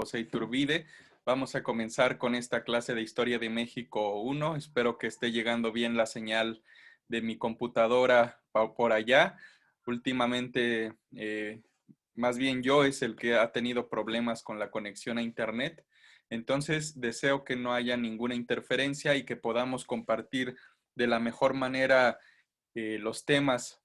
José Iturbide. Vamos a comenzar con esta clase de Historia de México 1. Espero que esté llegando bien la señal de mi computadora por allá. Últimamente, más bien yo es el que ha tenido problemas con la conexión a Internet. Entonces, deseo que no haya ninguna interferencia y que podamos compartir de la mejor manera los temas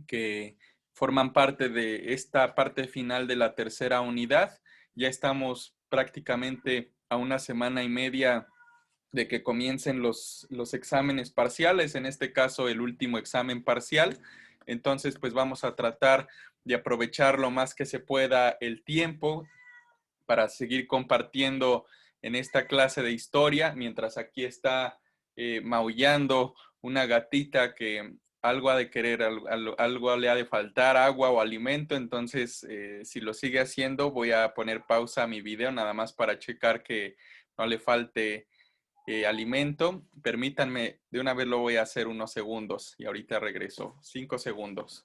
que forman parte de esta parte final de la tercera unidad. Ya estamos prácticamente a una semana y media de que comiencen los exámenes parciales, en este caso el último examen parcial. Entonces, pues vamos a tratar de aprovechar lo más que se pueda el tiempo para seguir compartiendo en esta clase de historia, mientras aquí está maullando una gatita que algo ha de querer, algo le ha de faltar, agua o alimento. Entonces, si lo sigue haciendo, voy a poner pausa a mi video nada más para checar que no le falte alimento. Permítanme, de una vez lo voy a hacer unos segundos y ahorita regreso. 5 segundos.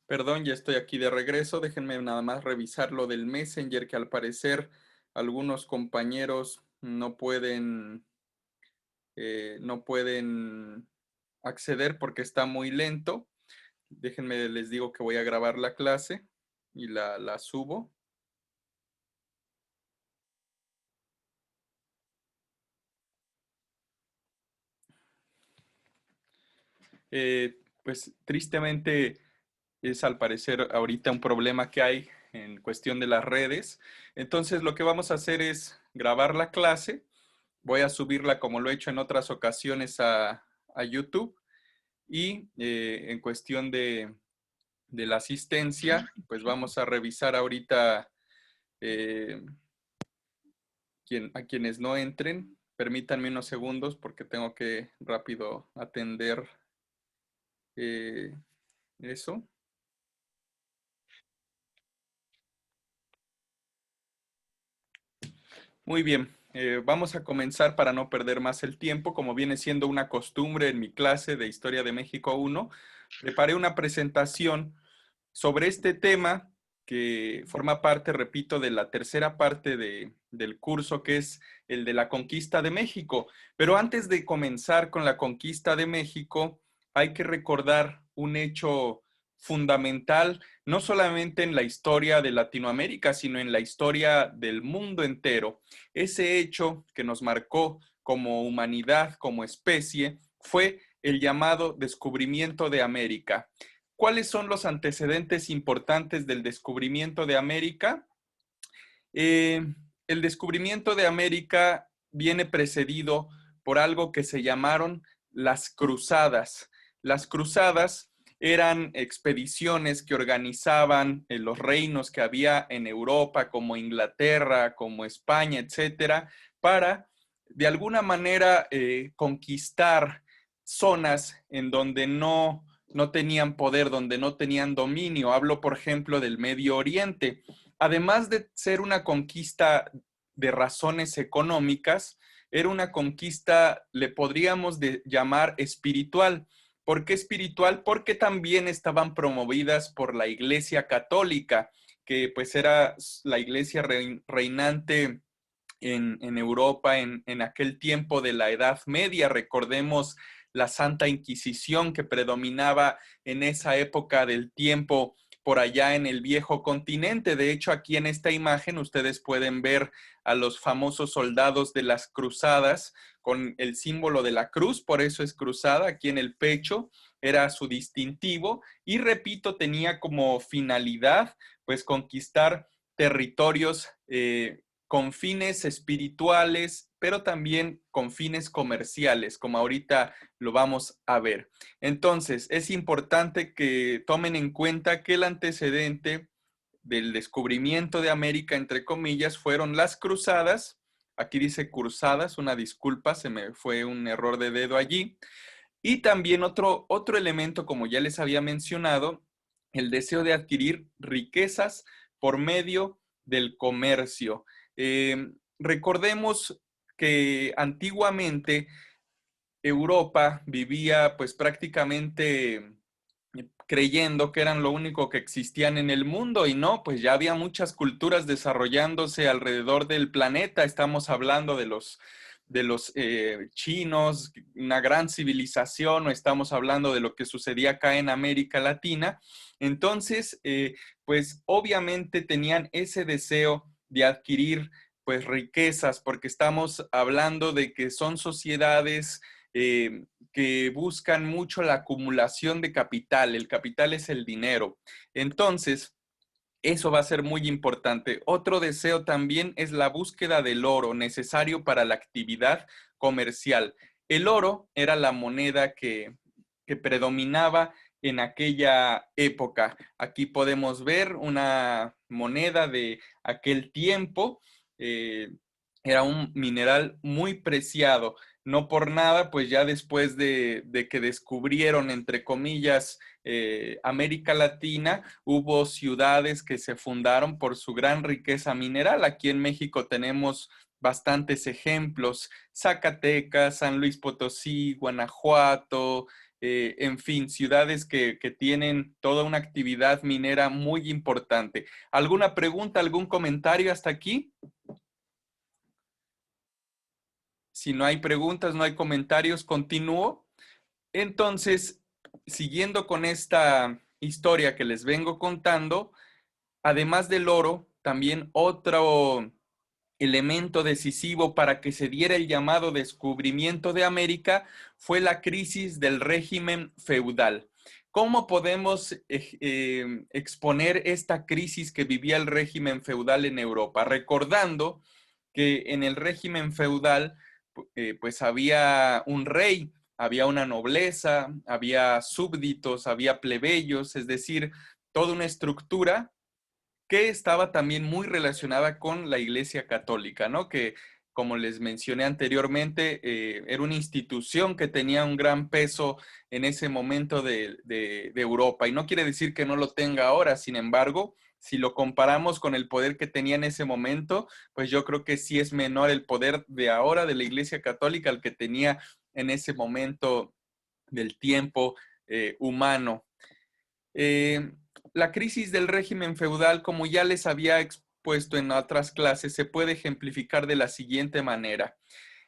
Perdón, ya estoy aquí de regreso. Déjenme nada más revisar lo del Messenger, que al parecer algunos compañeros no pueden acceder porque está muy lento. Déjenme, les digo que voy a grabar la clase y la subo. Pues tristemente es al parecer ahorita un problema que hay en cuestión de las redes. Entonces lo que vamos a hacer es grabar la clase. Voy a subirla como lo he hecho en otras ocasiones a YouTube. Y en cuestión de la asistencia, pues vamos a revisar ahorita eh, a quienes no entren. Permítanme unos segundos porque tengo que rápido atender eso. Muy bien, vamos a comenzar para no perder más el tiempo. Como viene siendo una costumbre en mi clase de Historia de México 1, preparé una presentación sobre este tema que forma parte, repito, de la tercera parte del curso, que es el de la conquista de México. Pero antes de comenzar con la conquista de México, hay que recordar un hecho fundamental, no solamente en la historia de Latinoamérica, sino en la historia del mundo entero. Ese hecho que nos marcó como humanidad, como especie, fue el llamado descubrimiento de América. ¿Cuáles son los antecedentes importantes del descubrimiento de América? El descubrimiento de América viene precedido por algo que se llamaron las cruzadas. Las cruzadas eran expediciones que organizaban los reinos que había en Europa, como Inglaterra, como España, etcétera, para de alguna manera conquistar zonas en donde no tenían poder, donde no tenían dominio. Hablo, por ejemplo, del Medio Oriente. Además de ser una conquista de razones económicas, era una conquista, le podríamos llamar espiritual. ¿Por qué espiritual? Porque también estaban promovidas por la Iglesia Católica, que pues era la iglesia reinante en Europa en aquel tiempo de la Edad Media. Recordemos la Santa Inquisición que predominaba en esa época del tiempo por allá en el viejo continente. De hecho, aquí en esta imagen ustedes pueden ver a los famosos soldados de las cruzadas con el símbolo de la cruz, por eso es cruzada, aquí en el pecho era su distintivo y repito, tenía como finalidad pues conquistar territorios con fines espirituales, pero también con fines comerciales, como ahorita lo vamos a ver. Entonces, es importante que tomen en cuenta que el antecedente del descubrimiento de América, entre comillas, fueron las cruzadas, aquí dice cruzadas, una disculpa, se me fue un error de dedo allí. Y también otro elemento, como ya les había mencionado, el deseo de adquirir riquezas por medio del comercio. Recordemos que antiguamente Europa vivía pues prácticamente creyendo que eran lo único que existían en el mundo y no, pues ya había muchas culturas desarrollándose alrededor del planeta. Estamos hablando de los chinos, una gran civilización, o estamos hablando de lo que sucedía acá en América Latina. Entonces, pues obviamente tenían ese deseo de adquirir pues riquezas, porque estamos hablando de que son sociedades que buscan mucho la acumulación de capital. El capital es el dinero. Entonces, eso va a ser muy importante. Otro deseo también es la búsqueda del oro necesario para la actividad comercial. El oro era la moneda que predominaba en aquella época. Aquí podemos ver una moneda de aquel tiempo. eh, Era un mineral muy preciado. No por nada, pues ya después de que descubrieron, entre comillas, América Latina, hubo ciudades que se fundaron por su gran riqueza mineral. Aquí en México tenemos bastantes ejemplos: Zacatecas, San Luis Potosí, Guanajuato, en fin, ciudades que tienen toda una actividad minera muy importante. ¿Alguna pregunta, algún comentario hasta aquí? Si no hay preguntas, no hay comentarios, continúo. Entonces, siguiendo con esta historia que les vengo contando, además del oro, también otro elemento decisivo para que se diera el llamado descubrimiento de América fue la crisis del régimen feudal. ¿Cómo podemos exponer esta crisis que vivía el régimen feudal en Europa? Recordando que en el régimen feudal pues había un rey, había una nobleza, había súbditos, había plebeyos, es decir, toda una estructura que estaba también muy relacionada con la Iglesia Católica, ¿no? Que, como les mencioné anteriormente, era una institución que tenía un gran peso en ese momento de Europa. Y no quiere decir que no lo tenga ahora, sin embargo, si lo comparamos con el poder que tenía en ese momento, pues yo creo que sí es menor el poder de ahora de la Iglesia Católica al que tenía en ese momento del tiempo humano. Eh, la crisis del régimen feudal, como ya les había expuesto en otras clases, se puede ejemplificar de la siguiente manera.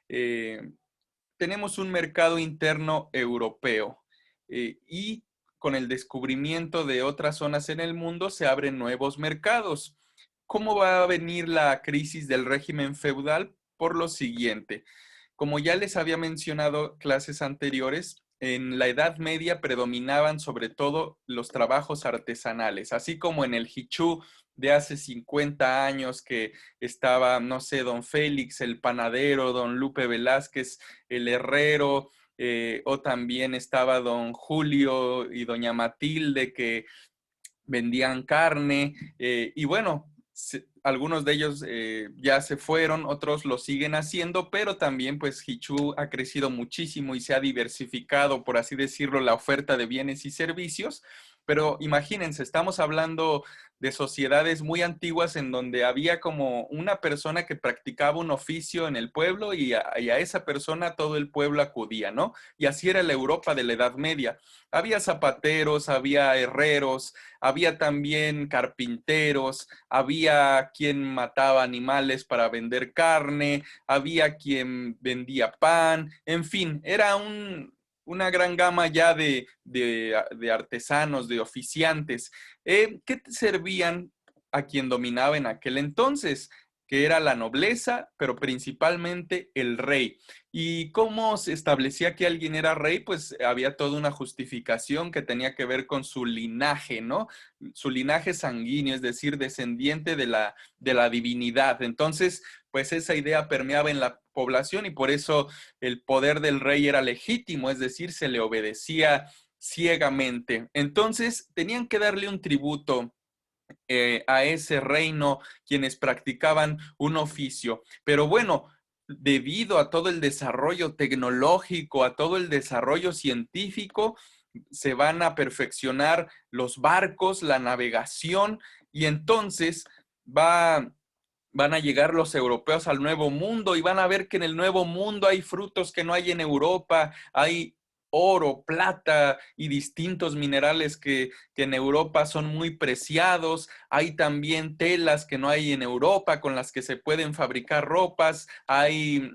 Eh, Tenemos un mercado interno europeo y con el descubrimiento de otras zonas en el mundo se abren nuevos mercados. ¿Cómo va a venir la crisis del régimen feudal? Por lo siguiente: como ya les había mencionado clases anteriores, en la Edad Media predominaban sobre todo los trabajos artesanales, así como en el Hichú de hace 50 años que estaba, no sé, don Félix el panadero, don Lupe Velázquez el herrero, o también estaba don Julio y doña Matilde que vendían carne, y bueno, algunos de ellos ya se fueron, otros lo siguen haciendo, pero también pues Hichú ha crecido muchísimo y se ha diversificado, por así decirlo, la oferta de bienes y servicios. Pero imagínense, estamos hablando de sociedades muy antiguas en donde había como una persona que practicaba un oficio en el pueblo y a esa persona todo el pueblo acudía, ¿no? Y así era la Europa de la Edad Media. Había zapateros, había herreros, había también carpinteros, había quien mataba animales para vender carne, había quien vendía pan, en fin, era una gran gama ya de artesanos, de oficiantes, que servían a quien dominaba en aquel entonces, que era la nobleza, pero principalmente el rey. ¿Y cómo se establecía que alguien era rey? Pues había toda una justificación que tenía que ver con su linaje, ¿no? Su linaje sanguíneo, es decir, descendiente de la divinidad. Entonces, pues esa idea permeaba en la población y por eso el poder del rey era legítimo, es decir, se le obedecía ciegamente. Entonces, tenían que darle un tributo a ese reino quienes practicaban un oficio. Pero bueno, debido a todo el desarrollo tecnológico, a todo el desarrollo científico, se van a perfeccionar los barcos, la navegación, y entonces van a llegar los europeos al Nuevo Mundo y van a ver que en el Nuevo Mundo hay frutos que no hay en Europa, hay oro, plata y distintos minerales que en Europa son muy preciados. Hay también telas que no hay en Europa con las que se pueden fabricar ropas. Hay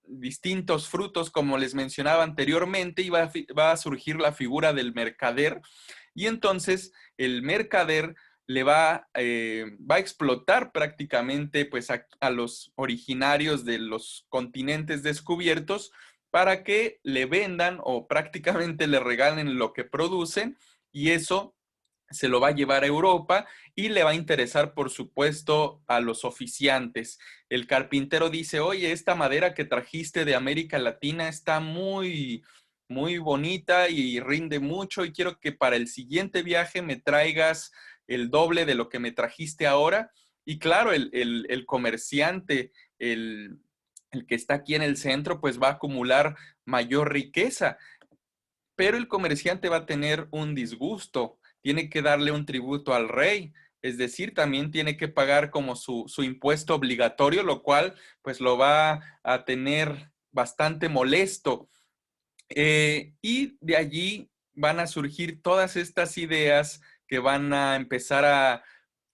distintos frutos, como les mencionaba anteriormente, y va a surgir la figura del mercader. Y entonces el mercader va a explotar prácticamente pues, a los originarios de los continentes descubiertos para que le vendan o prácticamente le regalen lo que producen, y eso se lo va a llevar a Europa y le va a interesar, por supuesto, a los oficiantes. El carpintero dice, oye, esta madera que trajiste de América Latina está muy bonita y rinde mucho, y quiero que para el siguiente viaje me traigas el doble de lo que me trajiste ahora. Y claro, el comerciante, el que está aquí en el centro, pues va a acumular mayor riqueza, pero el comerciante va a tener un disgusto, tiene que darle un tributo al rey, es decir, también tiene que pagar como su impuesto obligatorio, lo cual pues lo va a tener bastante molesto. Y de allí van a surgir todas estas ideas que van a empezar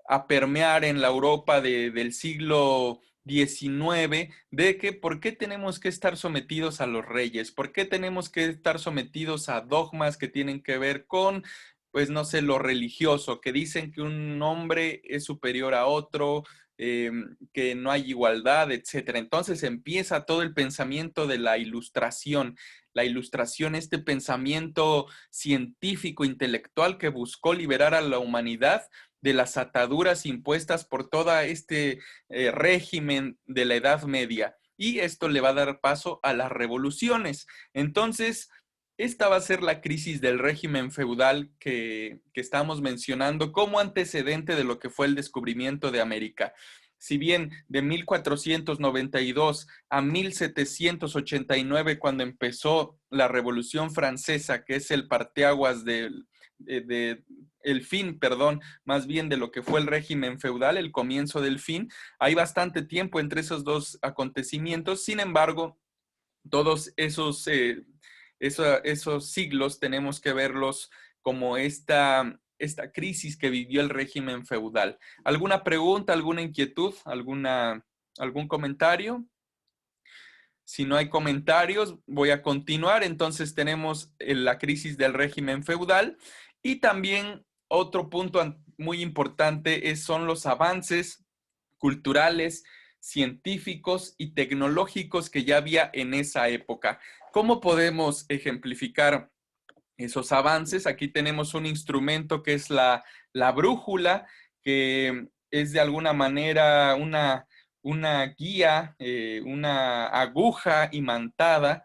a permear en la Europa del siglo XIX, de que por qué tenemos que estar sometidos a los reyes, por qué tenemos que estar sometidos a dogmas que tienen que ver con, pues no sé, lo religioso, que dicen que un hombre es superior a otro, que no hay igualdad, etcétera. Entonces empieza todo el pensamiento de la ilustración. La ilustración, este pensamiento científico, intelectual que buscó liberar a la humanidad de las ataduras impuestas por todo este régimen de la Edad Media. Y esto le va a dar paso a las revoluciones. Entonces, esta va a ser la crisis del régimen feudal que estamos mencionando como antecedente de lo que fue el descubrimiento de América. Si bien de 1492 a 1789, cuando empezó la Revolución Francesa, que es el parteaguas el fin, perdón, más bien de lo que fue el régimen feudal, el comienzo del fin, hay bastante tiempo entre esos dos acontecimientos. Sin embargo, todos esos siglos tenemos que verlos como esta crisis que vivió el régimen feudal. ¿Alguna pregunta, alguna inquietud, algún comentario? Si no hay comentarios, voy a continuar. Entonces tenemos la crisis del régimen feudal, y también otro punto muy importante son los avances culturales, científicos y tecnológicos que ya había en esa época. ¿Cómo podemos ejemplificar esos avances? Aquí tenemos un instrumento que es la brújula, que es de alguna manera una guía, una aguja imantada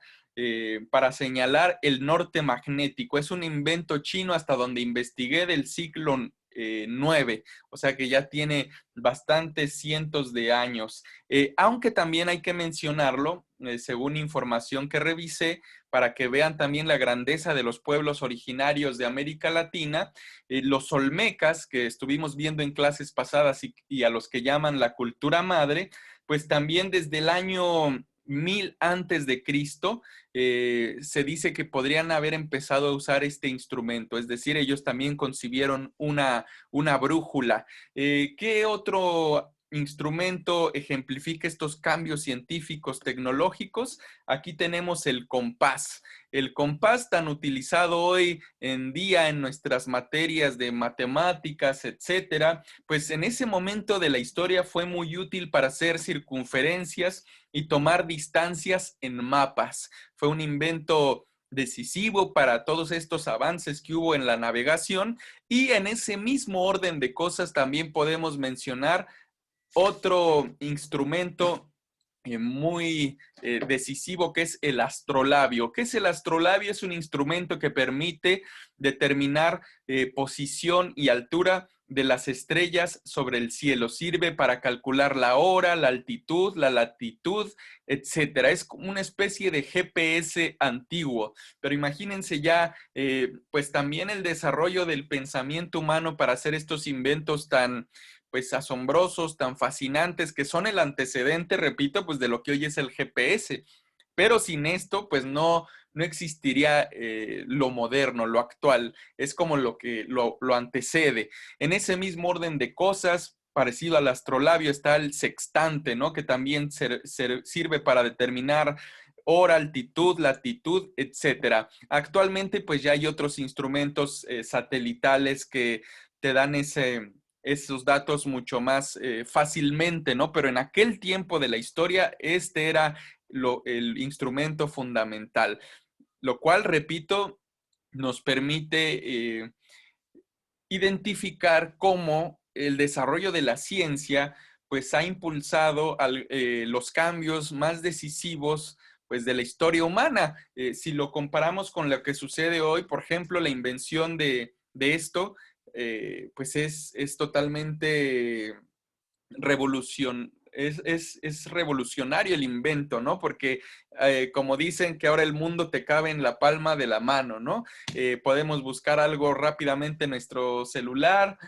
para señalar el norte magnético. Es un invento chino, hasta donde investigué, del siglo IX, o sea que ya tiene bastantes cientos de años. Aunque también hay que mencionarlo, según información que revisé, para que vean también la grandeza de los pueblos originarios de América Latina, los olmecas que estuvimos viendo en clases pasadas y a los que llaman la cultura madre, pues también desde el año 1000 antes de Cristo, se dice que podrían haber empezado a usar este instrumento, es decir, ellos también concibieron una brújula. ¿Qué otro instrumento ejemplifica estos cambios científicos, tecnológicos? Aquí tenemos el compás. El compás, tan utilizado hoy en día en nuestras materias de matemáticas, etcétera, pues en ese momento de la historia fue muy útil para hacer circunferencias y tomar distancias en mapas. Fue un invento decisivo para todos estos avances que hubo en la navegación, y en ese mismo orden de cosas también podemos mencionar otro instrumento muy decisivo, que es el astrolabio. ¿Qué es el astrolabio? Es un instrumento que permite determinar posición y altura de las estrellas sobre el cielo. Sirve para calcular la hora, la altitud, la latitud, etcétera. Es como una especie de GPS antiguo, pero imagínense ya, pues también el desarrollo del pensamiento humano para hacer estos inventos tan, pues asombrosos, tan fascinantes, que son el antecedente, repito, pues de lo que hoy es el GPS. Pero sin esto, pues no existiría lo moderno, lo actual. Es como lo que lo antecede. En ese mismo orden de cosas, parecido al astrolabio, está el sextante, ¿no? Que también sirve para determinar hora, altitud, latitud, etcétera. Actualmente, pues ya hay otros instrumentos satelitales que te dan esos datos mucho más fácilmente, ¿no? Pero en aquel tiempo de la historia, este era el instrumento fundamental, lo cual, repito, nos permite identificar cómo el desarrollo de la ciencia pues ha impulsado los cambios más decisivos pues de la historia humana. Si lo comparamos con lo que sucede hoy, por ejemplo, la invención de esto, pues es totalmente es revolucionario el invento, ¿no? Porque como dicen que ahora el mundo te cabe en la palma de la mano, ¿no? Podemos buscar algo rápidamente en nuestro celular,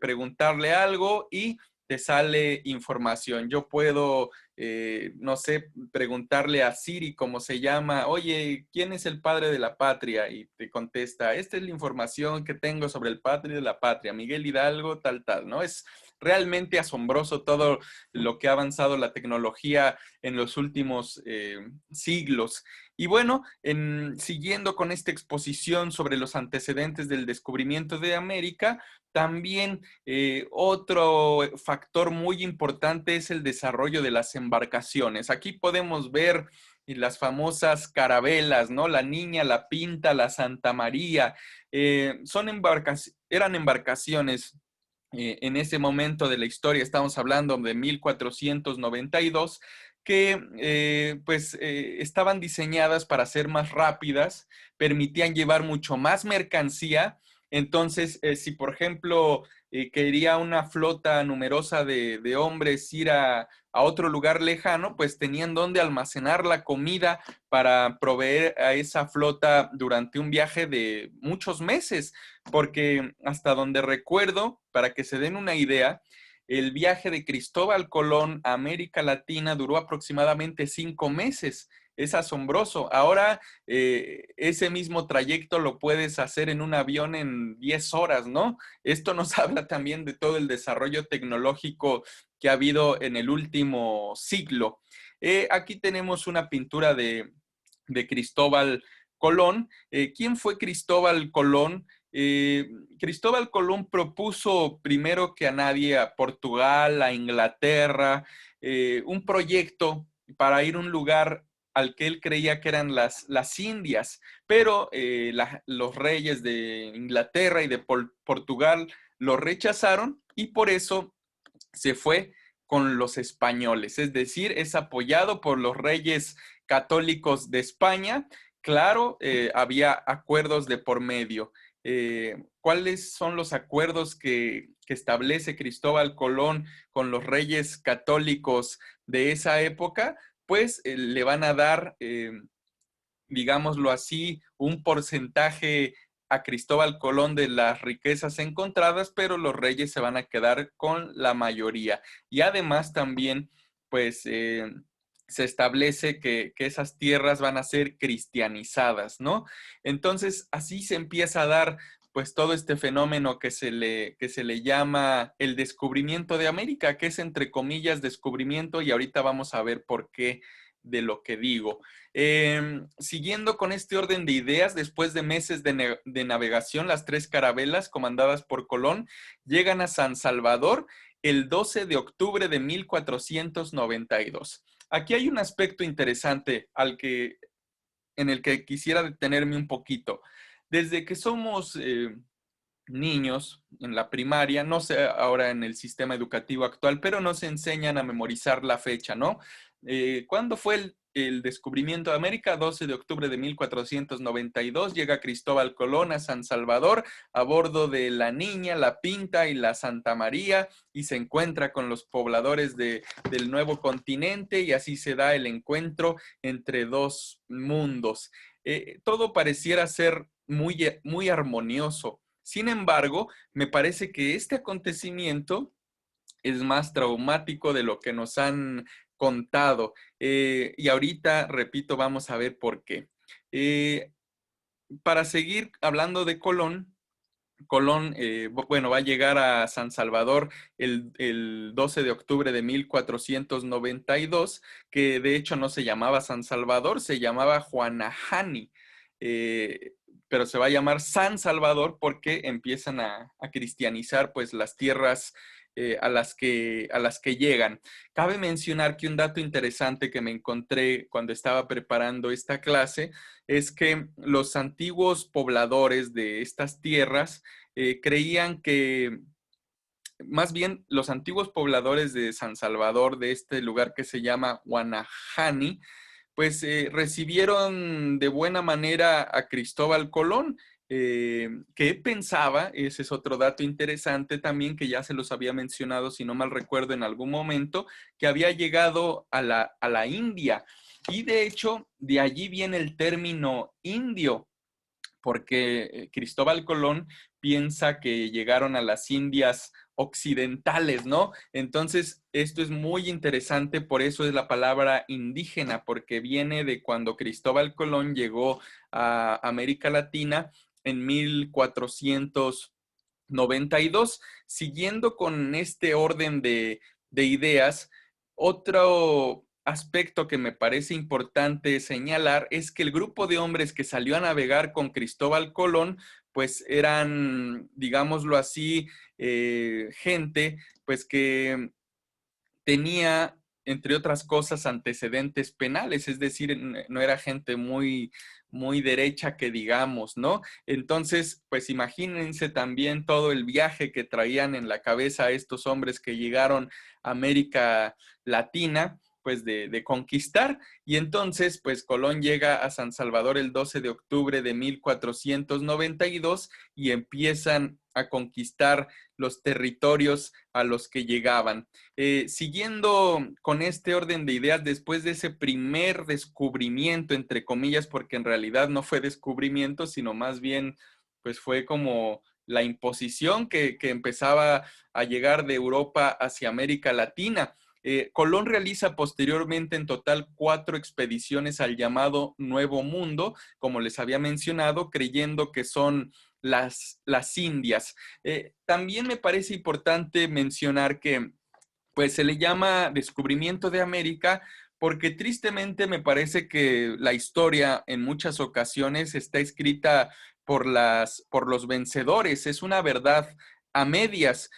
preguntarle algo y te sale información. Yo puedo, no sé, preguntarle a Siri cómo se llama, oye, ¿quién es el padre de la patria? Y te contesta, esta es la información que tengo sobre el padre de la patria, Miguel Hidalgo, tal, tal, ¿no? Es realmente asombroso todo lo que ha avanzado la tecnología en los últimos siglos. Y bueno, siguiendo con esta exposición sobre los antecedentes del descubrimiento de América, también otro factor muy importante es el desarrollo de las embarcaciones. Aquí podemos ver las famosas carabelas, ¿no? La Niña, la Pinta, la Santa María. Eran embarcaciones en ese momento de la historia, estamos hablando de 1492, que pues estaban diseñadas para ser más rápidas, permitían llevar mucho más mercancía. Entonces, si por ejemplo quería una flota numerosa de hombres ir a otro lugar lejano, pues tenían donde almacenar la comida para proveer a esa flota durante un viaje de muchos meses, porque hasta donde recuerdo, para que se den una idea, el viaje de Cristóbal Colón a América Latina duró aproximadamente 5 meses. Es asombroso. Ahora ese mismo trayecto lo puedes hacer en un avión en 10 horas, ¿no? Esto nos habla también de todo el desarrollo tecnológico que ha habido en el último siglo. Aquí tenemos una pintura de Cristóbal Colón. ¿Quién fue Cristóbal Colón? Eh, Cristóbal Colón propuso primero que a nadie a Portugal, a Inglaterra, un proyecto para ir a un lugar al que él creía que eran las Indias, pero los reyes de Inglaterra y de Portugal lo rechazaron y por eso se fue con los españoles, es decir, es apoyado por los reyes católicos de España. Claro, había acuerdos de por medio. ¿Cuáles son los acuerdos que establece Cristóbal Colón con los reyes católicos de esa época? Pues le van a dar, digámoslo así, un porcentaje a Cristóbal Colón de las riquezas encontradas, pero los reyes se van a quedar con la mayoría. Y además también, pues, se establece que esas tierras van a ser cristianizadas, ¿no? Entonces, así se empieza a dar pues todo este fenómeno que se le llama el descubrimiento de América, que es entre comillas descubrimiento, y ahorita vamos a ver por qué de lo que digo. Siguiendo con este orden de ideas, después de meses de navegación, las tres carabelas comandadas por Colón llegan a San Salvador el 12 de octubre de 1492. Aquí hay un aspecto interesante en el que quisiera detenerme un poquito. Desde que somos niños en la primaria, no sé ahora en el sistema educativo actual, pero nos enseñan a memorizar la fecha, ¿no? ¿Cuándo fue el descubrimiento de América, 12 de octubre de 1492, llega Cristóbal Colón a San Salvador a bordo de la Niña, la Pinta y la Santa María y se encuentra con los pobladores del nuevo continente y así se da el encuentro entre dos mundos. Todo pareciera ser muy armonioso. Sin embargo, me parece que este acontecimiento es más traumático de lo que nos han contado. Y ahorita, repito, vamos a ver por qué. Para seguir hablando de Colón, Colón, bueno, va a llegar a San Salvador el 12 de octubre de 1492, que de hecho no se llamaba San Salvador, se llamaba Juanahani, eh, pero se va a llamar San Salvador porque empiezan a cristianizar pues las tierras a las que llegan. Cabe mencionar que un dato interesante que me encontré cuando estaba preparando esta clase es que los antiguos pobladores de estas tierras creían que, más bien los antiguos pobladores de San Salvador, de este lugar que se llama Guanahani, pues recibieron de buena manera a Cristóbal Colón, que pensaba, ese es otro dato interesante también, que ya se los había mencionado, si no mal recuerdo, en algún momento, que había llegado a la India. Y de hecho, de allí viene el término indio, porque Cristóbal Colón piensa que llegaron a las Indias occidentales, ¿no? Entonces, esto es muy interesante, por eso es la palabra indígena, porque viene de cuando Cristóbal Colón llegó a América Latina en 1492. Siguiendo con este orden de ideas, otro aspecto que me parece importante señalar es que el grupo de hombres que salió a navegar con Cristóbal Colón, pues eran, digámoslo así, gente pues que tenía, entre otras cosas, antecedentes penales, es decir, no era gente muy derecha que digamos, ¿no? Entonces, pues imagínense también todo el viaje que traían en la cabeza estos hombres que llegaron a América Latina, pues de conquistar. Y entonces, pues Colón llega a San Salvador el 12 de octubre de 1492 y empiezan a conquistar los territorios a los que llegaban. Siguiendo con este orden de ideas, después de ese primer descubrimiento, entre comillas, porque en realidad no fue descubrimiento, sino más bien, pues fue como la imposición que empezaba a llegar de Europa hacia América Latina. Colón realiza posteriormente en total 4 expediciones al llamado Nuevo Mundo, como les había mencionado, creyendo que son las Indias. También me parece importante mencionar que pues se le llama descubrimiento de América porque tristemente me parece que la historia en muchas ocasiones está escrita por los vencedores. Es una verdad a medias.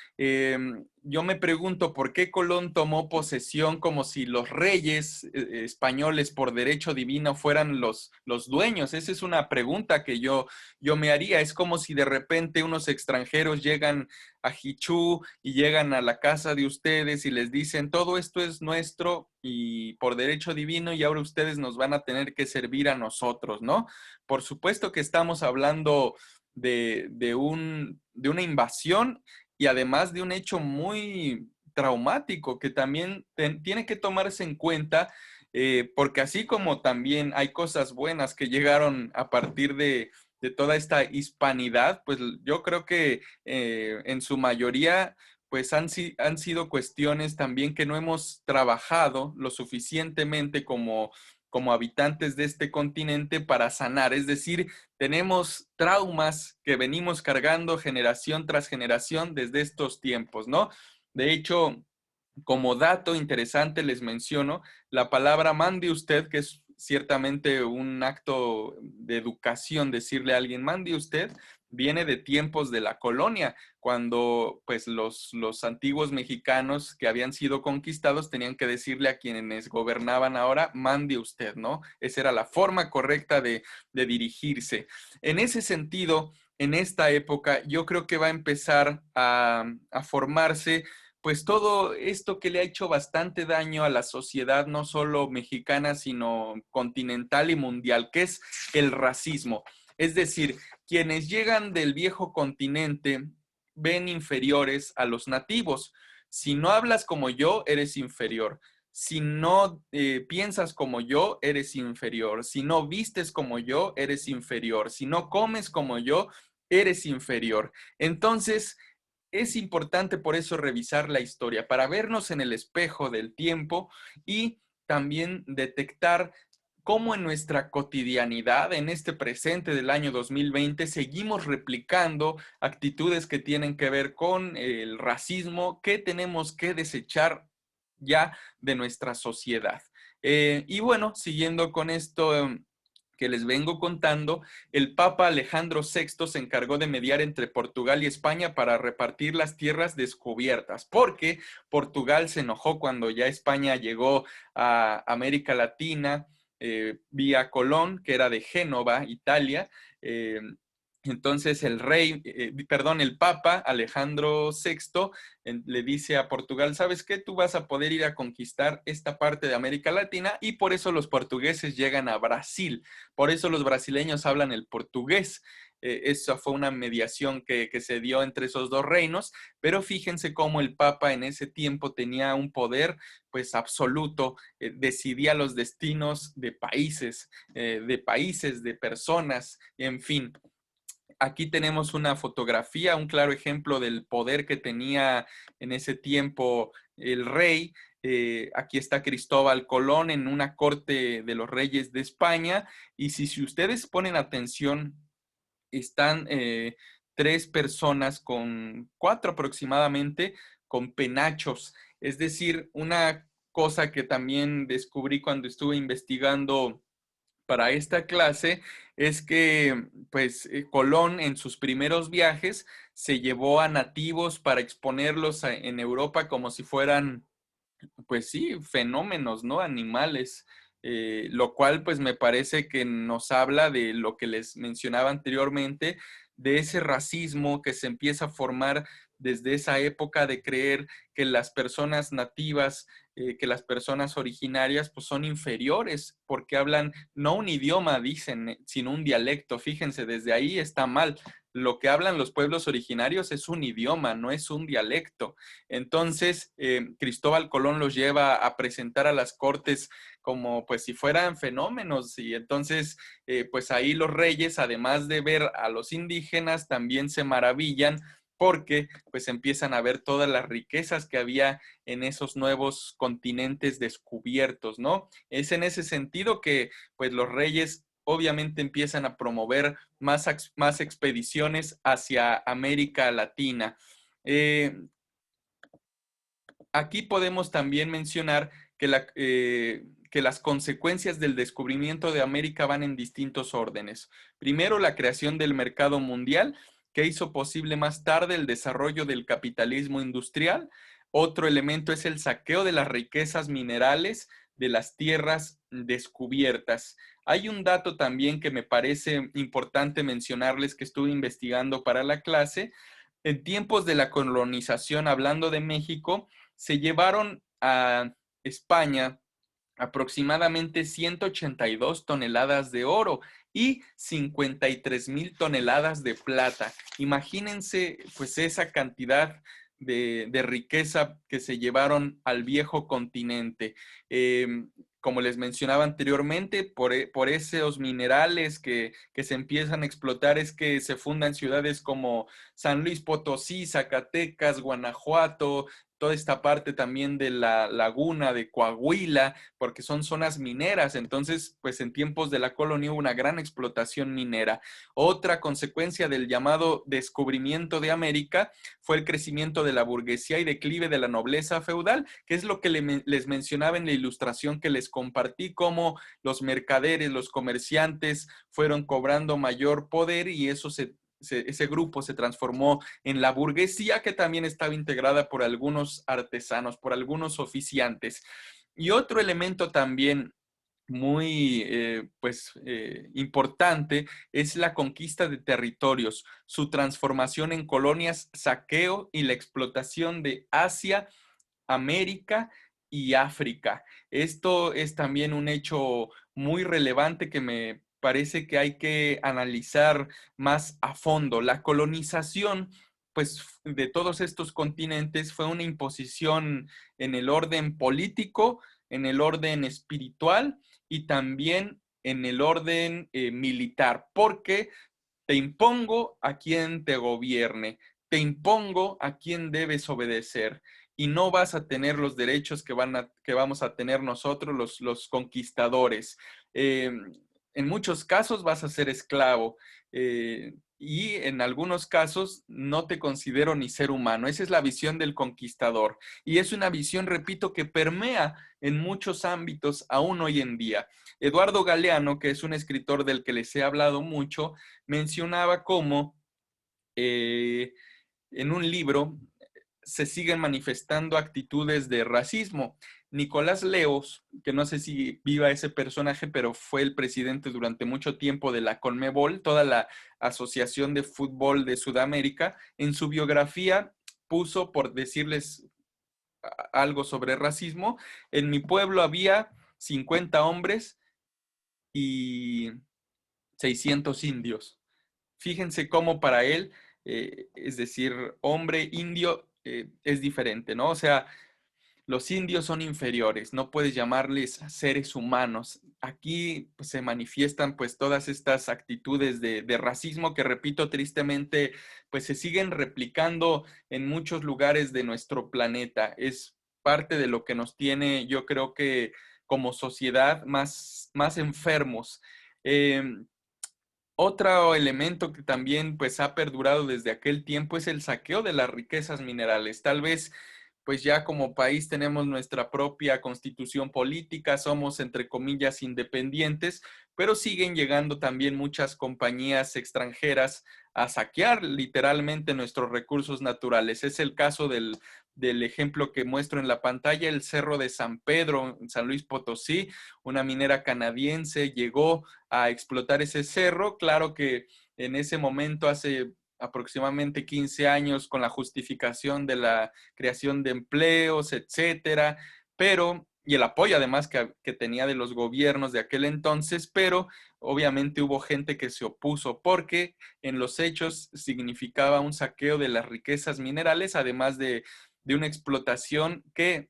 Yo me pregunto por qué Colón tomó posesión como si los reyes españoles por derecho divino fueran los dueños. Esa es una pregunta que yo me haría. Es como si de repente unos extranjeros llegan a Hichú y llegan a la casa de ustedes y les dicen, todo esto es nuestro y por derecho divino y ahora ustedes nos van a tener que servir a nosotros, ¿no? Por supuesto que estamos hablando de una invasión y además de un hecho muy traumático que también tiene que tomarse en cuenta, porque así como también hay cosas buenas que llegaron a partir de toda esta hispanidad, pues yo creo que en su mayoría pues han sido cuestiones también que no hemos trabajado lo suficientemente como habitantes de este continente para sanar. Es decir, tenemos traumas que venimos cargando generación tras generación desde estos tiempos, ¿no? De hecho, como dato interesante les menciono la palabra mande usted, que es ciertamente un acto de educación decirle a alguien mande usted, viene de tiempos de la colonia, cuando pues los antiguos mexicanos que habían sido conquistados tenían que decirle a quienes gobernaban ahora, mande usted, ¿no? Esa era la forma correcta de dirigirse. En ese sentido, en esta época, yo creo que va a empezar a formarse pues todo esto que le ha hecho bastante daño a la sociedad, no solo mexicana, sino continental y mundial, que es el racismo. Es decir, quienes llegan del viejo continente ven inferiores a los nativos. Si no hablas como yo, eres inferior. Si no piensas como yo, eres inferior. Si no vistes como yo, eres inferior. Si no comes como yo, eres inferior. Entonces, es importante por eso revisar la historia, para vernos en el espejo del tiempo y también detectar cómo en nuestra cotidianidad, en este presente del año 2020, seguimos replicando actitudes que tienen que ver con el racismo que tenemos que desechar ya de nuestra sociedad. Y bueno, siguiendo con esto que les vengo contando, el Papa Alejandro VI se encargó de mediar entre Portugal y España para repartir las tierras descubiertas, porque Portugal se enojó cuando ya España llegó a América Latina vía Colón, que era de Génova, Italia. Entonces el Papa Alejandro VI le dice a Portugal, ¿sabes qué? Tú vas a poder ir a conquistar esta parte de América Latina y por eso los portugueses llegan a Brasil. Por eso los brasileños hablan el portugués. Esa fue una mediación que se dio entre esos dos reinos, pero fíjense cómo el Papa en ese tiempo tenía un poder pues absoluto, decidía los destinos de países, de personas, en fin. Aquí tenemos una fotografía, un claro ejemplo del poder que tenía en ese tiempo el rey. Aquí está Cristóbal Colón en una corte de los reyes de España. Y si ustedes ponen atención, están tres personas cuatro aproximadamente, con penachos. Es decir, una cosa que también descubrí cuando estuve investigando para esta clase es que, pues, Colón en sus primeros viajes se llevó a nativos para exponerlos en Europa como si fueran, pues sí, fenómenos, ¿no? Animales, lo cual pues me parece que nos habla de lo que les mencionaba anteriormente, de ese racismo que se empieza a formar desde esa época de creer que las personas nativas, que las personas originarias pues son inferiores porque hablan no un idioma, dicen, sino un dialecto. Fíjense, desde ahí está mal. Lo que hablan los pueblos originarios es un idioma, no es un dialecto. Entonces, Cristóbal Colón los lleva a presentar a las cortes como pues si fueran fenómenos y entonces pues ahí los reyes, además de ver a los indígenas, también se maravillan porque pues empiezan a ver todas las riquezas que había en esos nuevos continentes descubiertos, ¿no? Es en ese sentido que pues los reyes obviamente empiezan a promover más expediciones hacia América Latina. Aquí podemos también mencionar que las consecuencias del descubrimiento de América van en distintos órdenes. Primero, la creación del mercado mundial, que hizo posible más tarde el desarrollo del capitalismo industrial. Otro elemento es el saqueo de las riquezas minerales de las tierras descubiertas. Hay un dato también que me parece importante mencionarles que estuve investigando para la clase. En tiempos de la colonización, hablando de México, se llevaron a España aproximadamente 182 toneladas de oro y 53,000 toneladas de plata. Imagínense pues esa cantidad de riqueza que se llevaron al viejo continente. Como les mencionaba anteriormente, por esos minerales que se empiezan a explotar es que se fundan ciudades como San Luis Potosí, Zacatecas, Guanajuato, toda esta parte también de la laguna de Coahuila, porque son zonas mineras. Entonces, pues en tiempos de la colonia hubo una gran explotación minera. Otra consecuencia del llamado descubrimiento de América fue el crecimiento de la burguesía y declive de la nobleza feudal, que es lo que les mencionaba en la ilustración que les compartí, cómo los mercaderes, los comerciantes fueron cobrando mayor poder y ese grupo se transformó en la burguesía, que también estaba integrada por algunos artesanos, por algunos oficiantes. Y otro elemento también muy importante es la conquista de territorios, su transformación en colonias, saqueo y la explotación de Asia, América y África. Esto es también un hecho muy relevante que me parece que hay que analizar más a fondo. La colonización, pues, de todos estos continentes fue una imposición en el orden político, en el orden espiritual y también en el orden militar, porque te impongo a quien te gobierne, te impongo a quien debes obedecer y no vas a tener los derechos que vamos a tener nosotros, los conquistadores. En muchos casos vas a ser esclavo y en algunos casos no te considero ni ser humano. Esa es la visión del conquistador y es una visión, repito, que permea en muchos ámbitos aún hoy en día. Eduardo Galeano, que es un escritor del que les he hablado mucho, mencionaba cómo en un libro se siguen manifestando actitudes de racismo. Nicolás Leos, que no sé si viva ese personaje, pero fue el presidente durante mucho tiempo de la CONMEBOL, toda la Asociación de Fútbol de Sudamérica, en su biografía puso, por decirles algo sobre racismo, en mi pueblo había 50 hombres y 600 indios. Fíjense cómo para él, es decir, hombre indio, es diferente, ¿no? O sea, los indios son inferiores, no puedes llamarles seres humanos. Aquí pues, se manifiestan pues todas estas actitudes de racismo que, repito, tristemente, pues se siguen replicando en muchos lugares de nuestro planeta. Es parte de lo que nos tiene, yo creo que como sociedad, más enfermos. Eh, Otro elemento que también pues ha perdurado desde aquel tiempo es el saqueo de las riquezas minerales. Tal vez pues ya como país tenemos nuestra propia constitución política, somos entre comillas independientes, pero siguen llegando también muchas compañías extranjeras a saquear literalmente nuestros recursos naturales. Es el caso del ejemplo que muestro en la pantalla, el Cerro de San Pedro, en San Luis Potosí. Una minera canadiense llegó a explotar ese cerro. Claro que en ese momento, hace aproximadamente 15 años, con la justificación de la creación de empleos, etcétera, pero, y el apoyo además que tenía de los gobiernos de aquel entonces, pero obviamente hubo gente que se opuso porque en los hechos significaba un saqueo de las riquezas minerales, además de una explotación que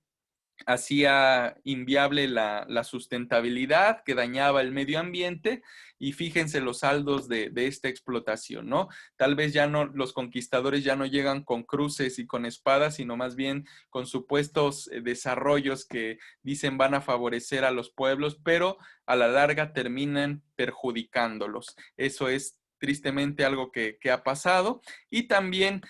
hacía inviable la sustentabilidad, que dañaba el medio ambiente, y fíjense los saldos de esta explotación, ¿no? Tal vez ya no, los conquistadores ya no llegan con cruces y con espadas, sino más bien con supuestos desarrollos que dicen van a favorecer a los pueblos, pero a la larga terminan perjudicándolos. Eso es tristemente algo que ha pasado y también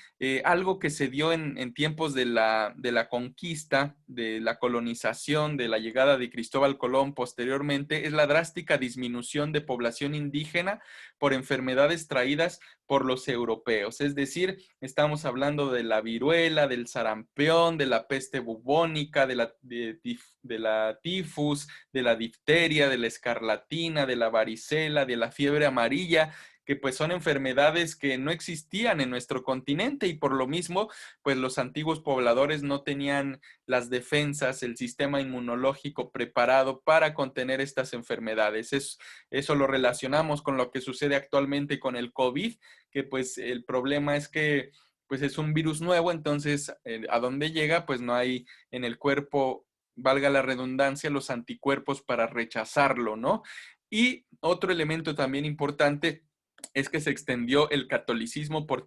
algo que se dio en tiempos de la conquista, de la colonización, de la llegada de Cristóbal Colón posteriormente, es la drástica disminución de población indígena por enfermedades traídas por los europeos. Es decir, estamos hablando de la viruela, del sarampión, de la peste bubónica, de la tifus, de la difteria, de la escarlatina, de la varicela, de la fiebre amarilla, que pues son enfermedades que no existían en nuestro continente y por lo mismo, pues los antiguos pobladores no tenían las defensas, el sistema inmunológico preparado para contener estas enfermedades. Eso lo relacionamos con lo que sucede actualmente con el COVID, que pues el problema es que pues es un virus nuevo, entonces a dónde llega, pues no hay en el cuerpo, valga la redundancia, los anticuerpos para rechazarlo, ¿no? Y otro elemento también importante es que se extendió el catolicismo por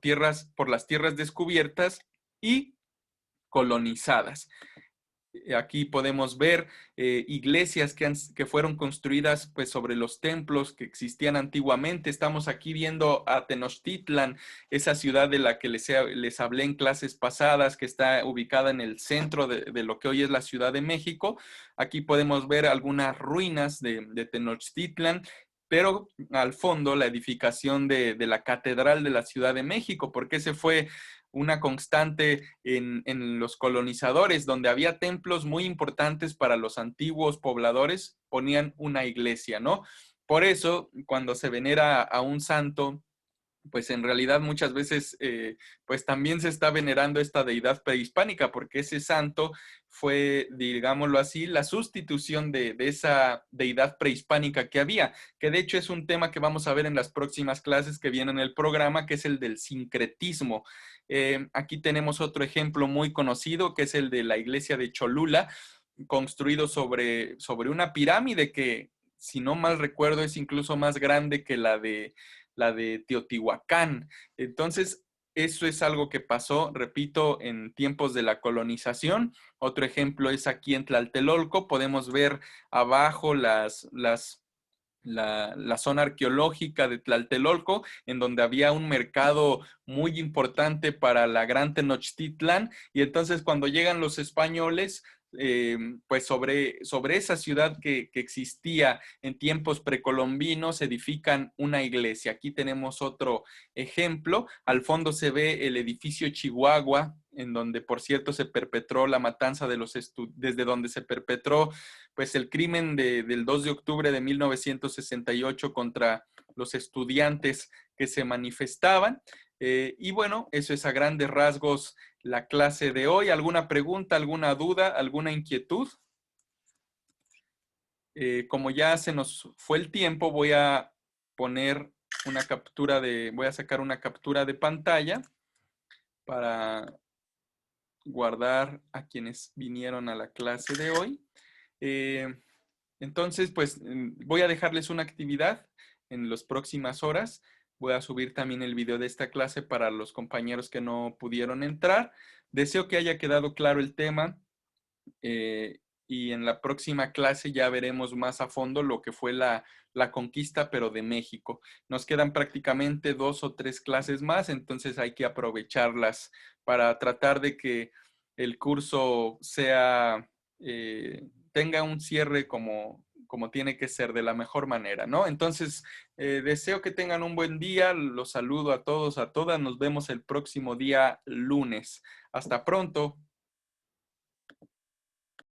las tierras descubiertas y colonizadas. Aquí podemos ver iglesias que fueron construidas pues, sobre los templos que existían antiguamente. Estamos aquí viendo a Tenochtitlan, esa ciudad de la que les hablé en clases pasadas, que está ubicada en el centro de lo que hoy es la Ciudad de México. Aquí podemos ver algunas ruinas de Tenochtitlan, pero al fondo la edificación de la Catedral de la Ciudad de México, porque ese fue una constante en los colonizadores, donde había templos muy importantes para los antiguos pobladores, ponían una iglesia, ¿no? Por eso, cuando se venera a un santo, pues en realidad muchas veces pues también se está venerando esta deidad prehispánica, porque ese santo fue, digámoslo así, la sustitución de esa deidad prehispánica que había, que de hecho es un tema que vamos a ver en las próximas clases que vienen en el programa, que es el del sincretismo. Aquí tenemos otro ejemplo muy conocido, que es el de la iglesia de Cholula, construido sobre una pirámide que, si no mal recuerdo, es incluso más grande que la de Teotihuacán. Entonces, eso es algo que pasó, repito, en tiempos de la colonización. Otro ejemplo es aquí en Tlatelolco. Podemos ver abajo la zona arqueológica de Tlatelolco, en donde había un mercado muy importante para la Gran Tenochtitlan, y entonces cuando llegan los españoles, pues sobre esa ciudad que existía en tiempos precolombinos, edifican una iglesia. Aquí tenemos otro ejemplo. Al fondo se ve el edificio Chihuahua, en donde, por cierto, se perpetró la matanza desde donde se perpetró pues el crimen del 2 de octubre de 1968 contra los estudiantes que se manifestaban. Y bueno, eso es a grandes rasgos la clase de hoy. ¿Alguna pregunta, alguna duda, alguna inquietud? Como ya se nos fue el tiempo, voy a poner voy a sacar una captura de pantalla para guardar a quienes vinieron a la clase de hoy. Entonces, pues voy a dejarles una actividad en las próximas horas. Voy a subir también el video de esta clase para los compañeros que no pudieron entrar. Deseo que haya quedado claro el tema y en la próxima clase ya veremos más a fondo lo que fue la conquista, pero de México. Nos quedan prácticamente 2 o 3 clases más, entonces hay que aprovecharlas para tratar de que el curso tenga un cierre como tiene que ser, de la mejor manera, ¿no? Entonces, deseo que tengan un buen día. Los saludo a todos, a todas. Nos vemos el próximo día lunes. Hasta pronto.